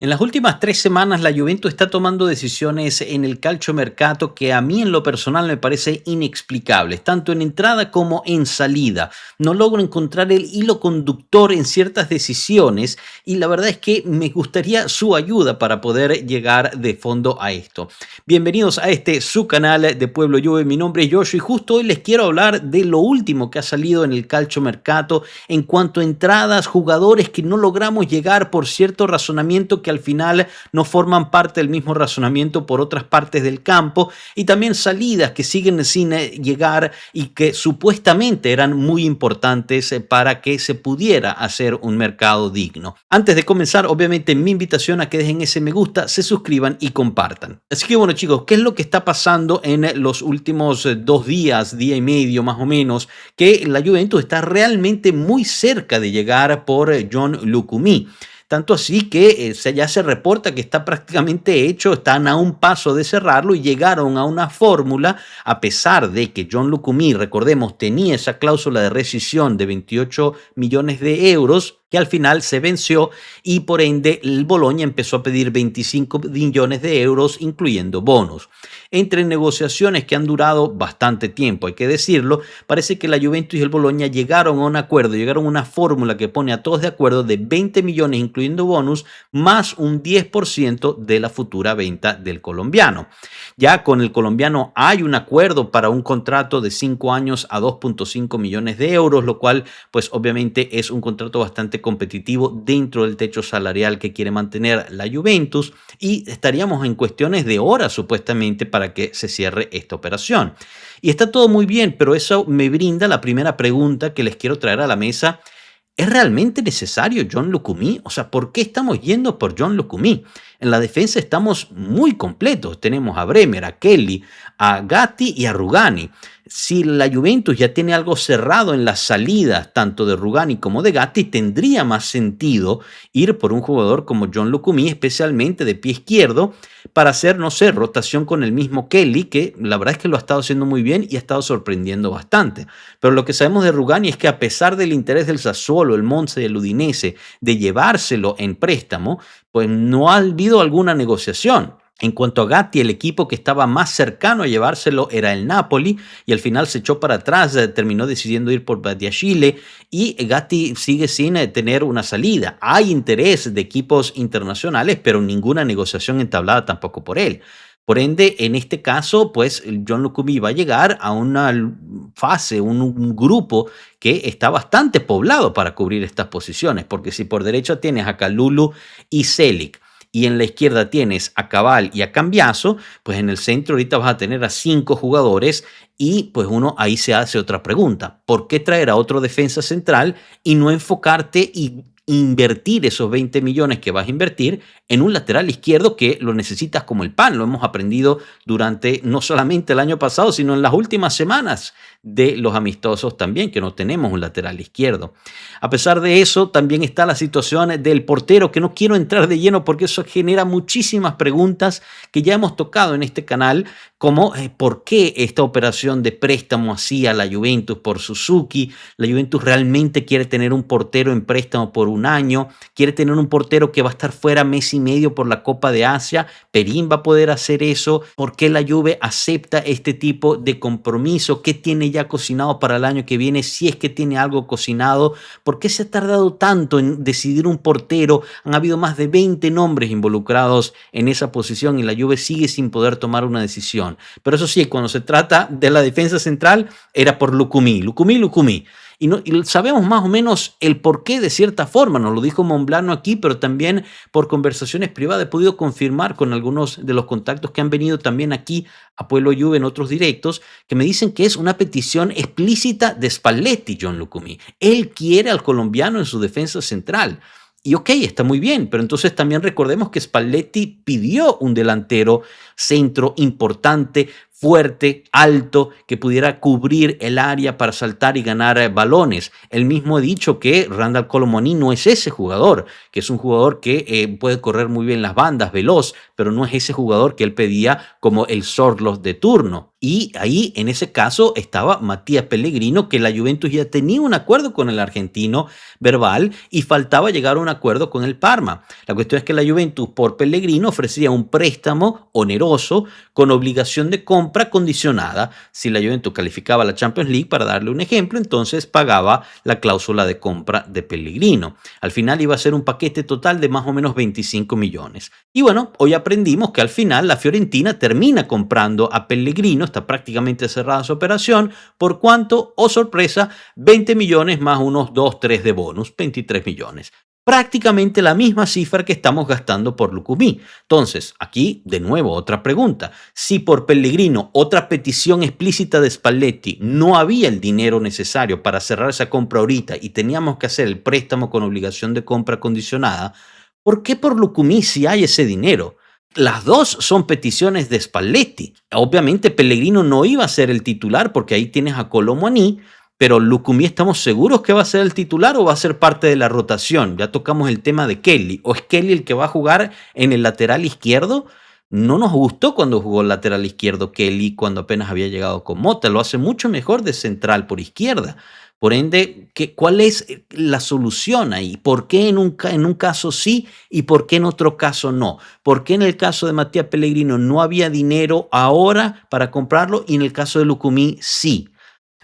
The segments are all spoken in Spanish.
En las últimas 3 semanas la Juventus está tomando decisiones en el calciomercato que a mí en lo personal me parece inexplicables, tanto en entrada como en salida. No logro encontrar el hilo conductor en ciertas decisiones y la verdad es que me gustaría su ayuda para poder llegar de fondo a esto. Bienvenidos a este su canal de Pueblo Juve, mi nombre es Joshua y justo hoy les quiero hablar de lo último que ha salido en el calciomercato en cuanto a entradas, jugadores que no logramos llegar por cierto razonamiento que al final no forman parte del mismo razonamiento por otras partes del campo y también salidas que siguen sin llegar y que supuestamente eran muy importantes para que se pudiera hacer un mercado digno. Antes de comenzar, obviamente mi invitación a que dejen ese me gusta, se suscriban y compartan. Así que bueno chicos, ¿qué es lo que está pasando en los últimos 2 días, día y medio más o menos? Que la Juventus está realmente muy cerca de llegar por John Lucumí. Tanto así que ya se reporta que está prácticamente hecho, están a un paso de cerrarlo y llegaron a una fórmula, a pesar de que John Lucumí, recordemos, tenía esa cláusula de rescisión de 28 millones de euros, que al final se venció y por ende el Bologna empezó a pedir 25 millones de euros, incluyendo bonos. Entre negociaciones que han durado bastante tiempo, hay que decirlo, parece que la Juventus y el Bologna llegaron a un acuerdo, llegaron a una fórmula que pone a todos de acuerdo de 20 millones, incluyendo bonus, más un 10% de la futura venta del colombiano. Ya con el colombiano hay un acuerdo para un contrato de 5 años a 2.5 millones de euros, lo cual pues obviamente es un contrato bastante competitivo dentro del techo salarial que quiere mantener la Juventus y estaríamos en cuestiones de horas supuestamente para que se cierre esta operación. Y está todo muy bien, pero eso me brinda la primera pregunta que les quiero traer a la mesa. ¿Es realmente necesario John Lucumí? O sea, ¿por qué estamos yendo por John Lucumí? En la defensa estamos muy completos. Tenemos a Bremer, a Kelly, a Gatti y a Rugani. Si la Juventus ya tiene algo cerrado en las salidas, tanto de Rugani como de Gatti, tendría más sentido ir por un jugador como John Lucumí, especialmente de pie izquierdo, para hacer, no sé, rotación con el mismo Kelly, que la verdad es que lo ha estado haciendo muy bien y ha estado sorprendiendo bastante. Pero lo que sabemos de Rugani es que a pesar del interés del Sassuolo, el Monza y el Udinese de llevárselo en préstamo, pues no ha habido alguna negociación. En cuanto a Gatti, el equipo que estaba más cercano a llevárselo era el Napoli y al final se echó para atrás, terminó decidiendo ir por Badiashile y Gatti sigue sin tener una salida. Hay interés de equipos internacionales, pero ninguna negociación entablada tampoco por él. Por ende, en este caso, pues John Lucumí va a llegar a una fase, un grupo que está bastante poblado para cubrir estas posiciones, porque si por derecha tienes a Kalulu y Selic, y en la izquierda tienes a Cabal y a Cambiaso, pues en el centro ahorita vas a tener a 5 jugadores y pues uno ahí se hace otra pregunta. ¿Por qué traer a otro defensa central y no enfocarte y invertir esos 20 millones que vas a invertir en un lateral izquierdo que lo necesitas como el pan? Lo hemos aprendido durante no solamente el año pasado, sino en las últimas semanas de los amistosos también, que no tenemos un lateral izquierdo. A pesar de eso, también está la situación del portero, que no quiero entrar de lleno porque eso genera muchísimas preguntas que ya hemos tocado en este canal, como por qué esta operación de préstamo así a la Juventus por Suzuki. La Juventus realmente quiere tener un portero en préstamo por un año, quiere tener un portero que va a estar fuera mes y medio por la Copa de Asia. Perín va a poder hacer eso. ¿Por qué la Juve acepta este tipo de compromiso? ¿Qué tiene ya cocinado para el año que viene? Si es que tiene algo cocinado. ¿Por qué se ha tardado tanto en decidir un portero? Han habido más de 20 nombres involucrados en esa posición y la Juve sigue sin poder tomar una decisión. Pero eso sí, cuando se trata de la defensa central, era por Lucumí. Y, no, y sabemos más o menos el porqué de cierta forma, nos lo dijo Monblano aquí, pero también por conversaciones privadas he podido confirmar con algunos de los contactos que han venido también aquí a Pueblo Juve en otros directos, que me dicen que es una petición explícita de Spalletti, John Lucumí. Él quiere al colombiano en su defensa central. Y ok, está muy bien, pero entonces también recordemos que Spalletti pidió un delantero centro importante, fuerte, alto, que pudiera cubrir el área para saltar y ganar balones. Él mismo ha dicho que Randall Colomoni no es ese jugador, que es un jugador que puede correr muy bien las bandas, veloz, pero no es ese jugador que él pedía como el Sorloth de turno. Y ahí, en ese caso, estaba Matías Pellegrino, que la Juventus ya tenía un acuerdo con el argentino verbal y faltaba llegar a un acuerdo con el Parma. La cuestión es que la Juventus por Pellegrino ofrecía un préstamo oneroso con obligación de compra condicionada. Si la Juventus calificaba a la Champions League, para darle un ejemplo, entonces pagaba la cláusula de compra de Pellegrino. Al final iba a ser un paquete total de más o menos 25 millones. Y bueno, hoy aprendimos que al final la Fiorentina termina comprando a Pellegrino, está prácticamente cerrada su operación, por cuánto, oh sorpresa, 20 millones más unos 2, 3 de bonus, 23 millones. Prácticamente la misma cifra que estamos gastando por Lucumí. Entonces, aquí de nuevo otra pregunta. Si por Pellegrino, otra petición explícita de Spalletti, no había el dinero necesario para cerrar esa compra ahorita y teníamos que hacer el préstamo con obligación de compra condicionada, ¿por qué por Lucumí si hay ese dinero? Las dos son peticiones de Spalletti. Obviamente Pellegrino no iba a ser el titular porque ahí tienes a Colomani, pero Lucumí estamos seguros que va a ser el titular o va a ser parte de la rotación. Ya tocamos el tema de Kelly. ¿O es Kelly el que va a jugar en el lateral izquierdo? No nos gustó cuando jugó el lateral izquierdo Kelly cuando apenas había llegado con Mota. Lo hace mucho mejor de central por izquierda. Por ende, ¿cuál es la solución ahí? ¿Por qué en un caso sí y por qué en otro caso no? ¿Por qué en el caso de Matías Pellegrino no había dinero ahora para comprarlo y en el caso de Lucumí sí?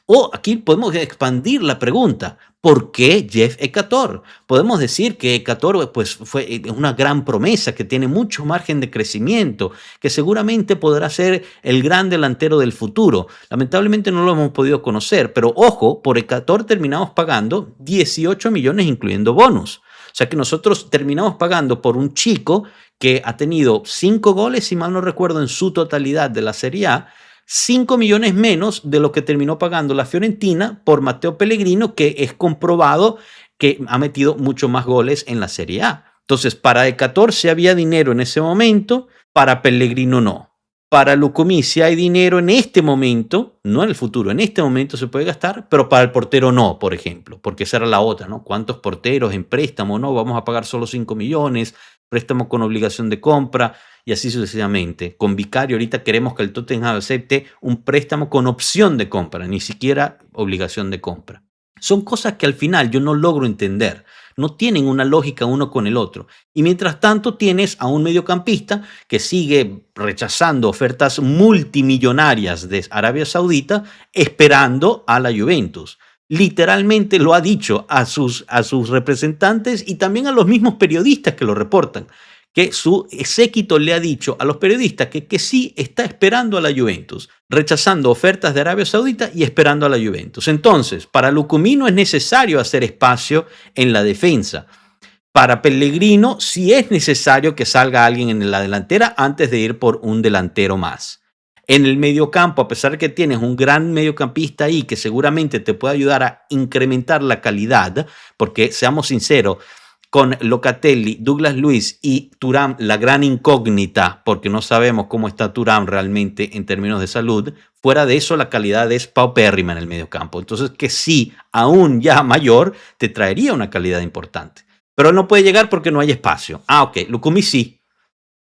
O aquí podemos expandir la pregunta. ¿Por qué Jeff Ekator? Podemos decir que Ekator pues, fue una gran promesa, que tiene mucho margen de crecimiento, que seguramente podrá ser el gran delantero del futuro. Lamentablemente no lo hemos podido conocer, pero ojo, por Ekator terminamos pagando 18 millones incluyendo bonus. O sea que nosotros terminamos pagando por un chico que ha tenido 5 goles, si mal no recuerdo, en su totalidad de la Serie A, 5 millones menos de lo que terminó pagando la Fiorentina por Matteo Pellegrino, que es comprobado que ha metido mucho más goles en la Serie A. Entonces, para el 14 había dinero en ese momento, para Pellegrino no. Para Lucumí sí hay dinero en este momento, no en el futuro, en este momento se puede gastar, pero para el portero no, por ejemplo, porque esa era la otra, ¿no? ¿Cuántos porteros en préstamo? No, vamos a pagar solo 5 millones, préstamo con obligación de compra y así sucesivamente. Con Vicario ahorita queremos que el Tottenham acepte un préstamo con opción de compra, ni siquiera obligación de compra. Son cosas que al final yo no logro entender. No tienen una lógica uno con el otro. Y mientras tanto tienes a un mediocampista que sigue rechazando ofertas multimillonarias de Arabia Saudita esperando a la Juventus. Literalmente lo ha dicho a sus representantes y también a los mismos periodistas que lo reportan, que su séquito le ha dicho a los periodistas que sí está esperando a la Juventus, rechazando ofertas de Arabia Saudita y esperando a la Juventus. Entonces, para Lucumí no es necesario hacer espacio en la defensa. Para Pellegrino sí es necesario que salga alguien en la delantera antes de ir por un delantero más. En el mediocampo, a pesar de que tienes un gran mediocampista ahí que seguramente te puede ayudar a incrementar la calidad, porque seamos sinceros, con Locatelli, Douglas Luiz y Thuram, la gran incógnita, porque no sabemos cómo está Thuram realmente en términos de salud. Fuera de eso, la calidad es paupérrima en el mediocampo. Entonces, que sí, aún ya mayor, te traería una calidad importante. Pero él no puede llegar porque no hay espacio. Ah, ok, Lucumí sí.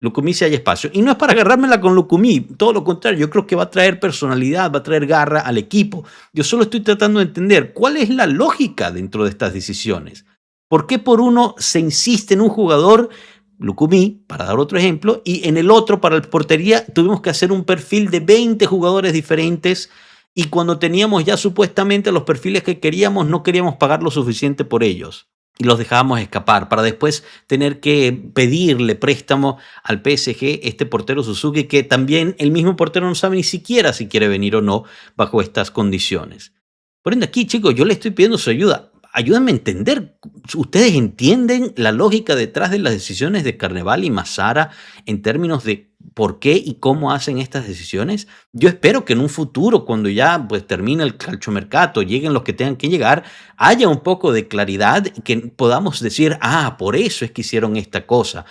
Lucumí sí hay espacio. Y no es para agarrármela con Lucumí, todo lo contrario, yo creo que va a traer personalidad, va a traer garra al equipo. Yo solo estoy tratando de entender cuál es la lógica dentro de estas decisiones. ¿Por qué por uno se insiste en un jugador, Lucumí, para dar otro ejemplo, y en el otro, para la portería, tuvimos que hacer un perfil de 20 jugadores diferentes y cuando teníamos ya supuestamente los perfiles que queríamos, no queríamos pagar lo suficiente por ellos? Y los dejábamos escapar para después tener que pedirle préstamo al PSG, este portero Suzuki, que también el mismo portero no sabe ni siquiera si quiere venir o no bajo estas condiciones. Por ende aquí, chicos, yo le estoy pidiendo su ayuda. Ayúdenme a entender, ¿ustedes entienden la lógica detrás de las decisiones de Carnevale y Massara en términos de por qué y cómo hacen estas decisiones? Yo espero que en un futuro, cuando ya pues, termine el calciomercato, lleguen los que tengan que llegar, haya un poco de claridad y que podamos decir, por eso es que hicieron esta cosa.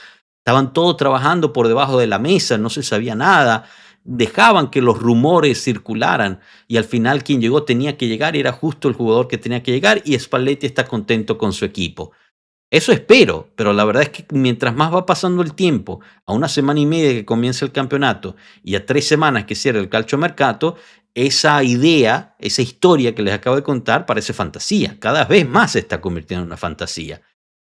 Estaban todos trabajando por debajo de la mesa, no se sabía nada. dejaban que los rumores circularan y al final quien llegó tenía que llegar y era justo el jugador que tenía que llegar y Spalletti está contento con su equipo. Eso espero, pero la verdad es que mientras más va pasando el tiempo, a una semana y media que comience el campeonato y a 3 semanas que cierre el calciomercato, esa idea, esa historia que les acabo de contar parece fantasía. Cada vez más se está convirtiendo en una fantasía.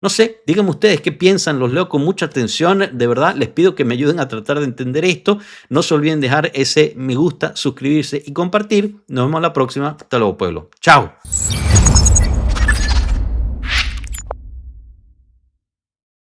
No sé, díganme ustedes qué piensan, los leo con mucha atención. De verdad, les pido que me ayuden a tratar de entender esto. No se olviden dejar ese me gusta, suscribirse y compartir. Nos vemos la próxima. Hasta luego, pueblo. Chao.